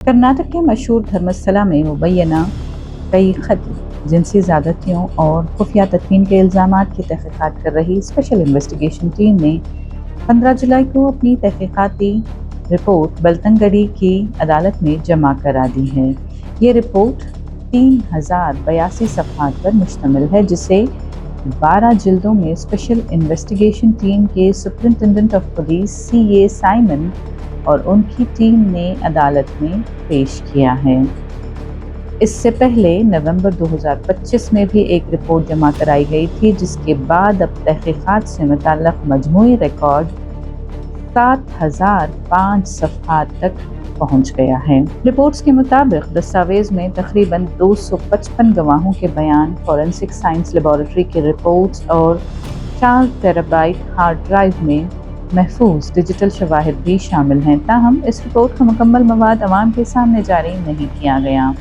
कर्नाटक के मशहूर धर्मस्थला में मुबैना कई कत्ल, जिनसी ज़्यादतियों और खुफिया तदफीन के इल्ज़ामात की तहक़ीक़ात कर रही स्पेशल इन्वेस्टिगेशन टीम ने 15 जुलाई को अपनी तहक़ीक़ाती रिपोर्ट बलतनगड़ी की अदालत में जमा करा दी है। ये रिपोर्ट 3082 सफ़हात पर मुश्तमिल है, जिसे 12 जिल्दों में स्पेशल इन्वेस्टिगेशन टीम के superintendent of police CA Simon और उनकी टीम ने अदालत में पेश किया है। इससे पहले नवंबर 2025 में भी एक रिपोर्ट जमा कराई गई थी, जिसके बाद अब तहक़ीक़ात से मुताल्लिक़ मजमूई रिकॉर्ड 7005 सफ़हात तक पहुँच गया है। रिपोर्ट्स के मुताबिक दस्तावेज़ में तकरीबन 255 गवाहों के बयान, फॉरेंसिक साइंस लेबॉरेटरी की रिपोर्ट्स और 4 टेराबाइट हार्ड ड्राइव में महफूज डिजिटल शवाहिद भी शामिल हैं। ताहम इस रिपोर्ट का मुकम्मल मवाद अवाम के सामने जारी नहीं किया गया।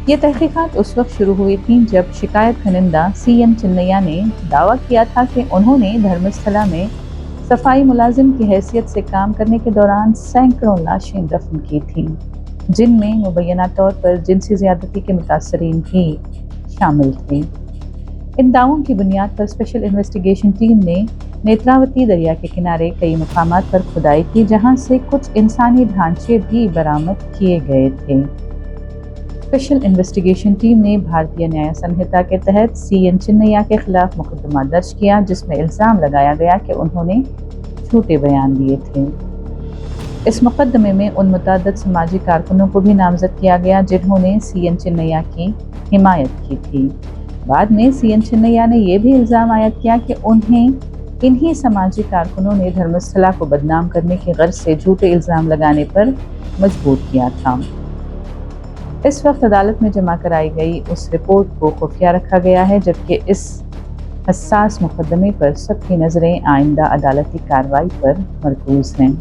ये तहक़ीक़ात उस वक्त शुरू हुई थी जब शिकायत कनिंदा CN चिन्नैया ने दावा किया था कि उन्होंने धर्मस्थला में सफाई मुलाजिम की हैसियत से काम करने के दौरान सैकड़ों लाशें दफन की थीं, जिनमें मुबैना तौर पर जिनसी ज़्यादती के मुतासरीन भी शामिल थे। इन दावों की बुनियाद पर स्पेशल इन्वेस्टिगेशन टीम ने नेत्रावती दरिया के किनारे कई मकामात पर खुदाई की, जहां से कुछ इंसानी ढांचे भी बरामद किए गए थे। स्पेशल इन्वेस्टिगेशन टीम ने भारतीय न्याय संहिता के तहत CN चिन्नैया के खिलाफ मुकदमा दर्ज किया, जिसमें इल्ज़ाम लगाया गया कि उन्होंने झूठे बयान दिए थे। इस मुकदमे में उन मुतअद्दिद समाजी कारकुनों को भी नामजद किया गया जिन्होंने CN चिन्नैया की हिमायत की थी। बाद में CN चिन्नैया ने यह भी इल्ज़ाम आयद किया कि उन्हें इन्हीं समाजी कारकुनों ने धर्मस्थला को बदनाम करने की गर्ज से झूठे इल्ज़ाम लगाने पर मजबूर किया था। इस वक्त अदालत में जमा कराई गई उस रिपोर्ट को खुफिया रखा गया है, जबकि इस हसास मुकदमे पर सबकी नज़रें आइंदा अदालती कार्रवाई पर मरकूज़ हैं।